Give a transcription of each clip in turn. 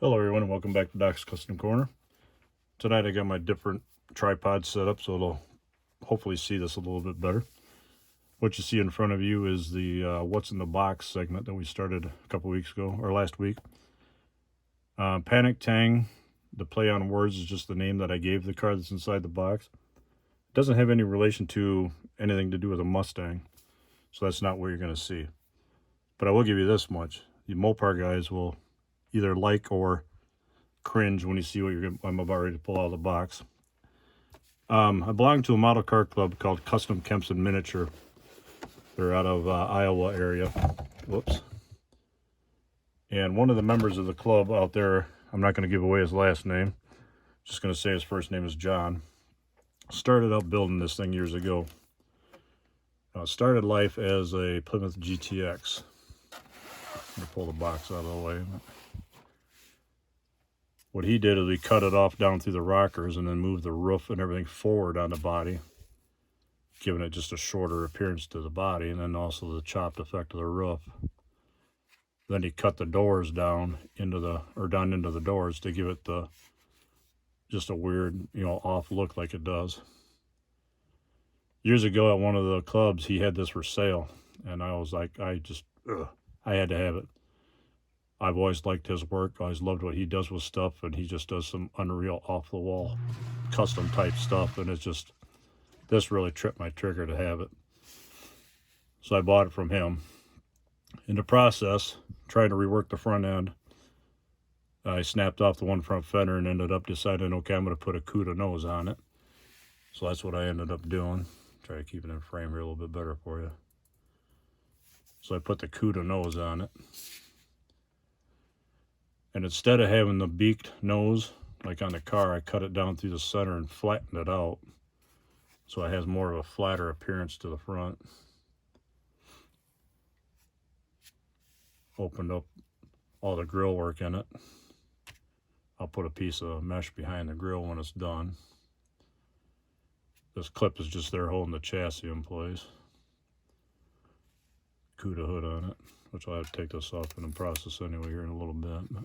Hello everyone and welcome back to Doc's Custom Corner. Tonight I got my different tripod set up so it'll hopefully see this a little bit better. What you see in front of you is the What's in the Box segment that we started a couple weeks ago, or last week. Panic Tang, the play on words, is just the name that I gave the car that's inside the box. It doesn't have any relation to anything to do with a Mustang, so that's not what you're going to see. But I will give you this much. You Mopar guys will either like or cringe when you see what I'm about ready to pull out of the box. I belong to a model car club called Kustom Kempson Miniature. They're out of Iowa area. Whoops. And one of the members of the club out there, I'm not going to give away his last name, just going to say his first name is John, started out building this thing years ago. Started life as a Plymouth GTX. I'm going to pull the box out of the way. What he did is we cut it off down through the rockers and then moved the roof and everything forward on the body, giving it just a shorter appearance to the body, and then also the chopped effect of the roof. Then he cut the doors down into the doors to give it just a weird, off look like it does. Years ago at one of the clubs, he had this for sale, and I was like, I had to have it. I've always liked his work. I always loved what he does with stuff, and he just does some unreal off-the-wall custom type stuff, and this really tripped my trigger to have it. So I bought it from him. In the process, trying to rework the front end, I snapped off the one front fender and ended up deciding, okay, I'm going to put a CUDA nose on it. So that's what I ended up doing. Try to keep it in frame here a little bit better for you. So I put the CUDA nose on it. And instead of having the beaked nose, like on the car, I cut it down through the center and flattened it out. So it has more of a flatter appearance to the front. Opened up all the grill work in it. I'll put a piece of mesh behind the grill when it's done. This clip is just there holding the chassis in place. CUDA hood on it, which I'll have to take this off in the process anyway here in a little bit.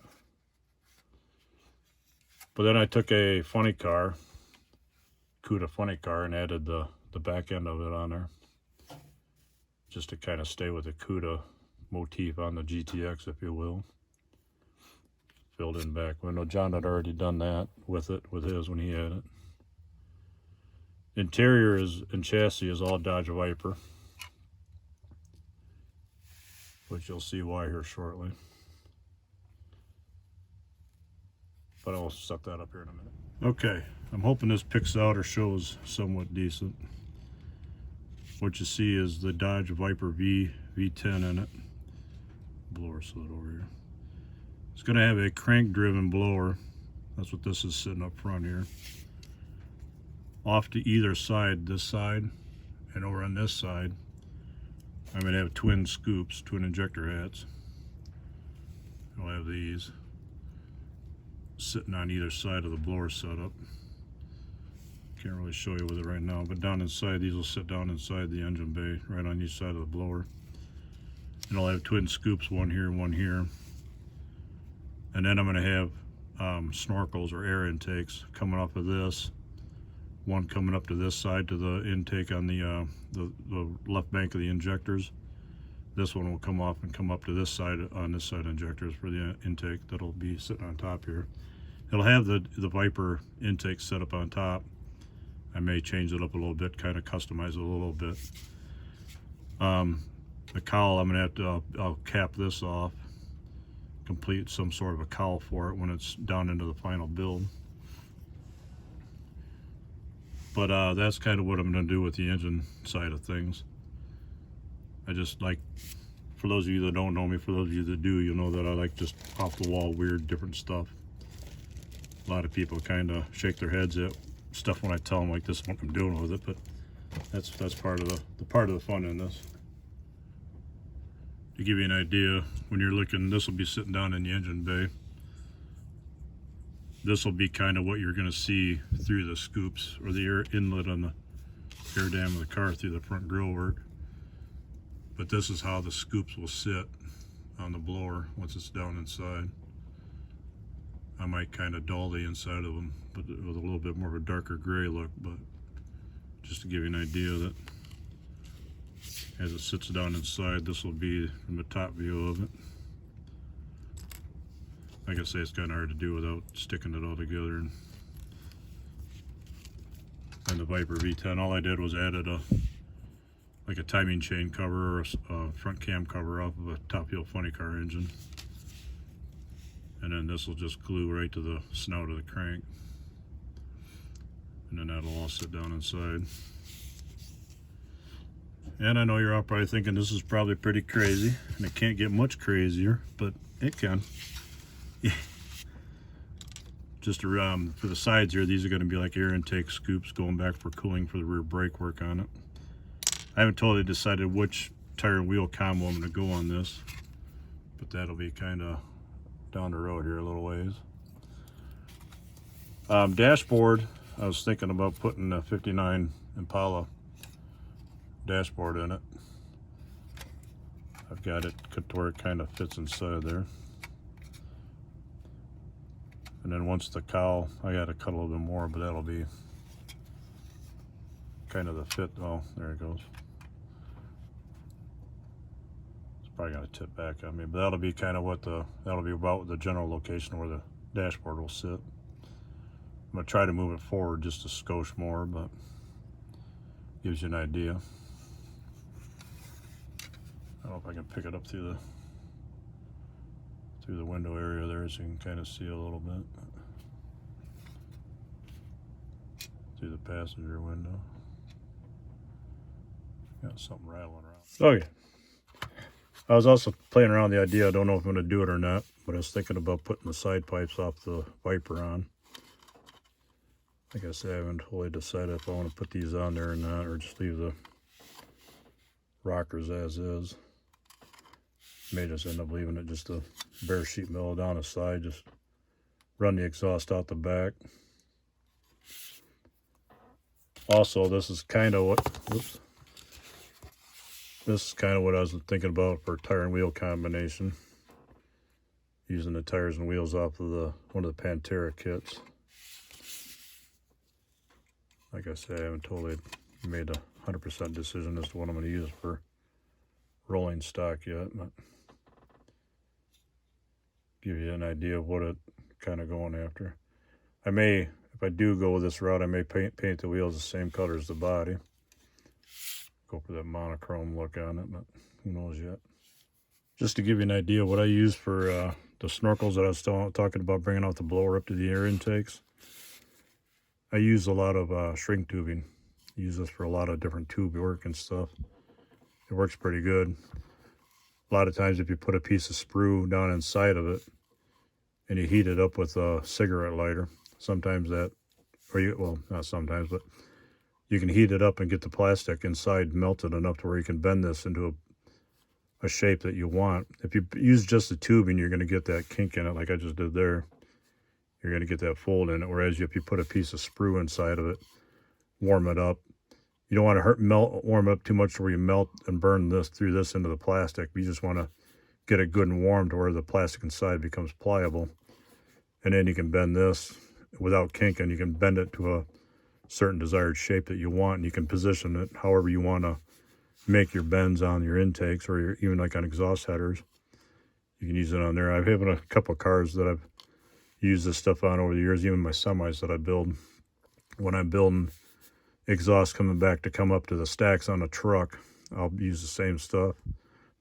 But then I took a funny car, CUDA funny car, and added the back end of it on there, just to kind of stay with the CUDA motif on the GTX, if you will. Filled in back window. John had already done that with his when he had it. Interior and chassis is all Dodge Viper, which you'll see why here shortly. But I'll set that up here in a minute. Okay, I'm hoping this picks out or shows somewhat decent. What you see is the Dodge Viper V10 in it. Blower slid over here. It's going to have a crank-driven blower. That's what this is sitting up front here. Off to either side, this side, and over on this side, I'm going to have twin scoops, twin injector hats. I'll have these sitting on either side of the blower setup. Can't really show you with it right now, but down inside, these will sit down inside the engine bay, right on each side of the blower. And I'll have twin scoops, one here and one here. And then I'm going to have snorkels or air intakes coming off of this. One coming up to this side to the intake on the left bank of the injectors. This one will come off and come up to this side on this side injectors for the intake that'll be sitting on top here. It'll have the Viper intake set up on top. I may change it up a little bit, kind of customize it a little bit. The cowl, I'm gonna have to, I'll cap this off, complete some sort of a cowl for it when it's down into the final build. But that's kind of what I'm gonna do with the engine side of things. I just like, for those of you that don't know me, for those of you that do, you'll know that I like just off the wall, weird, different stuff. A lot of people kind of shake their heads at stuff when I tell them like this is what I'm doing with it, but that's part of the fun in this. To give you an idea, when you're looking, this will be sitting down in the engine bay. This will be kind of what you're going to see through the scoops or the air inlet on the air dam of the car through the front grill work. But this is how the scoops will sit on the blower once it's down inside. I might kind of dull the inside of them, but with a little bit more of a darker gray look. But just to give you an idea that as it sits down inside, this will be from the top view of it. Like I say, it's kind of hard to do without sticking it all together. And the Viper V10, all I did was added like a timing chain cover or a front cam cover off of a Top Fuel Funny Car engine. And then this will just glue right to the snout of the crank. And then that'll all sit down inside. And I know you're all probably thinking this is probably pretty crazy, and it can't get much crazier, but it can. Just for the sides here, these are going to be like air intake scoops going back for cooling for the rear brake work on it. I haven't totally decided which tire and wheel combo I'm going to go on this, but that'll be kind of down the road here a little ways. Dashboard, I was thinking about putting a 59 Impala dashboard in it. I've got it cut to where it kind of fits inside there. And then once the cowl, I got to cut a little bit more, but that'll be kind of the fit. Oh, there it goes. It's probably going to tip back on me, but that'll be kind of what that'll be about the general location where the dashboard will sit. I'm going to try to move it forward just a skosh more, but gives you an idea. I don't know if I can pick it up through the window area there so you can kind of see a little bit through the passenger window. Got something rattling around. Okay. I was also playing around with the idea, I don't know if I'm going to do it or not, but I was thinking about putting the side pipes off the Viper on. Like I said, I haven't totally decided if I want to put these on there or not, or just leave the rockers as is. May just end up leaving it just a bare sheet metal down the side, just run the exhaust out the back. Also, this is kind of what, this is kind of what I was thinking about for tire and wheel combination. Using the tires and wheels off of one of the Pantera kits. Like I said, I haven't totally made a 100% decision as to what I'm going to use for rolling stock yet, but give you an idea of what it kind of going after. I may, if I do go with this route, I may paint the wheels the same color as the body. Go for that monochrome look on it, but who knows yet. Just to give you an idea of what I use for the snorkels that I was talking about bringing out the blower up to the air intakes. I use a lot of shrink tubing. I use this for a lot of different tube work and stuff. It works pretty good. A lot of times if you put a piece of sprue down inside of it and you heat it up with a cigarette lighter, sometimes that, well, not sometimes, but you can heat it up and get the plastic inside melted enough to where you can bend this into a shape that you want. If you use just the tubing, you're going to get that kink in it like I just did there. You're going to get that fold in it, whereas if you put a piece of sprue inside of it, warm it up. You don't want to warm it up too much to where you melt and burn through this into the plastic. You just want to get it good and warm to where the plastic inside becomes pliable. And then you can bend this without kinking. You can bend it to a certain desired shape that you want, and you can position it however you want to make your bends on your intakes, or even like on exhaust headers. You can use it on there. I've had a couple of cars that I've used this stuff on over the years, even my semis that I build. When I'm building exhaust coming back to come up to the stacks on a truck, I'll use the same stuff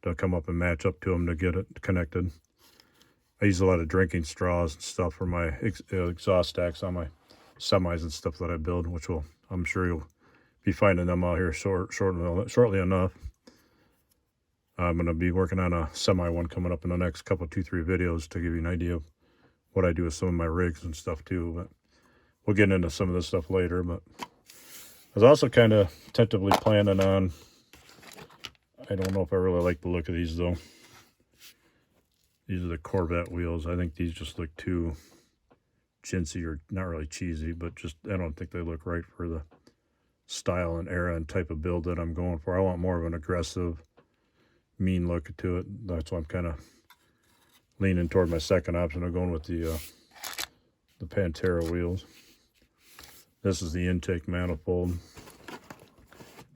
to come up and match up to them to get it connected. I use a lot of drinking straws and stuff for my exhaust stacks on my semis and stuff that I build, which I'm sure you'll be finding them out here shortly enough. I'm going to be working on a semi one coming up in the next couple, 2-3 videos to give you an idea of what I do with some of my rigs and stuff too, but we'll get into some of this stuff later. But I was also kind of tentatively planning on, I don't know if I really like the look of these though. These are the Corvette wheels. I think these just look too chintzy, or not really cheesy, but just, I don't think they look right for the style and era and type of build that I'm going for. I want more of an aggressive, mean look to it. That's why I'm kind of leaning toward my second option of going with the the Pantera wheels. This is the intake manifold.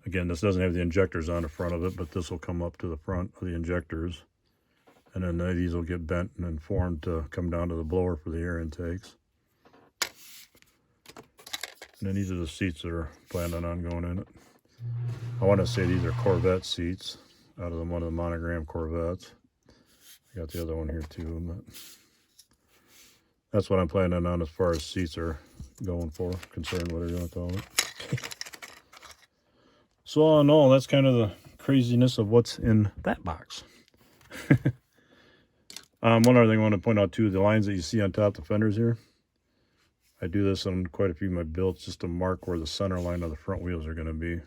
Again, this doesn't have the injectors on the front of it, but this will come up to the front of the injectors. And then these will get bent and then formed to come down to the blower for the air intakes. And then these are the seats that are planning on going in it. I want to say these are Corvette seats out of one of the monogram Corvettes. I got the other one here too, but that's what I'm planning on as far as seats are going for, concerned what they're going to call it. So all in all, that's kind of the craziness of what's in that box. One other thing I want to point out too, the lines that you see on top of the fenders here, I do this on quite a few of my builds just to mark where the center line of the front wheels are going to be.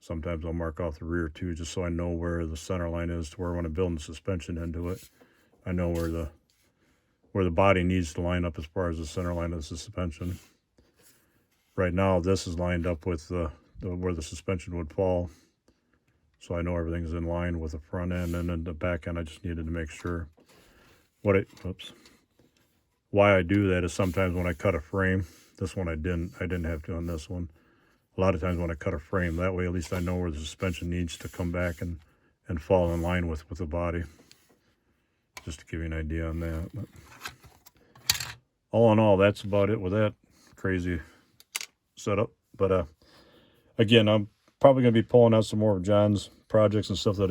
Sometimes I'll mark off the rear too, just so I know where the center line is, to where when I'm building the suspension into it, I know where the body needs to line up as far as the center line of the suspension. Right now, this is lined up with where the suspension would fall, so I know everything's in line with the front end, and then the back end I just needed to make sure. Why I do that is sometimes when I cut a frame, this one I didn't have to on this one. A lot of times when I cut a frame, that way at least I know where the suspension needs to come back and fall in line with the body. Just to give you an idea on that. But all in all, that's about it with that crazy setup. But again, I'm probably going to be pulling out some more of John's projects and stuff that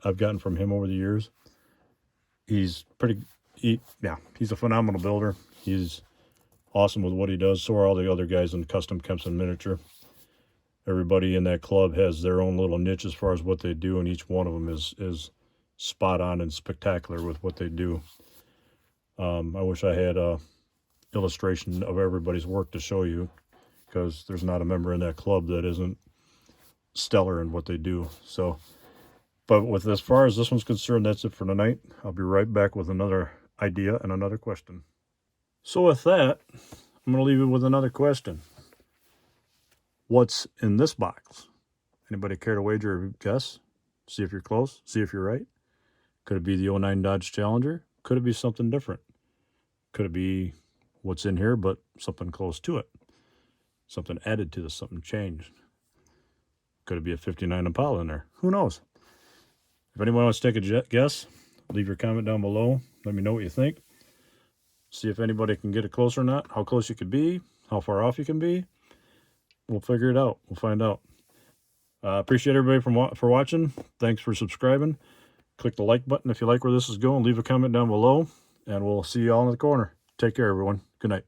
I've gotten from him over the years. He's he's a phenomenal builder. He's awesome with what he does. So are all the other guys in Kustom Kempson Miniature. Everybody in that club has their own little niche as far as what they do, and each one of them is spot on and spectacular with what they do. I wish I had a illustration of everybody's work to show you, because there's not a member in that club that isn't stellar in what they do. So, but with as far as this one's concerned, that's it for tonight. I'll be right back with another idea and another question. So with that, I'm going to leave you with another question. What's in this box? Anybody care to wager or guess? See if you're close. See if you're right. Could it be the 09 Dodge Challenger? Could it be something different? Could it be what's in here, but something close to it? Something added to this, something changed. Could it be a 59 Impala in there? Who knows? If anyone wants to take a guess, leave your comment down below. Let me know what you think. See if anybody can get it close or not, how close you could be, how far off you can be. We'll figure it out. We'll find out. Appreciate everybody for watching. Thanks for subscribing. Click the like button if you like where this is going. Leave a comment down below, and we'll see you all in the corner. Take care, everyone. Good night.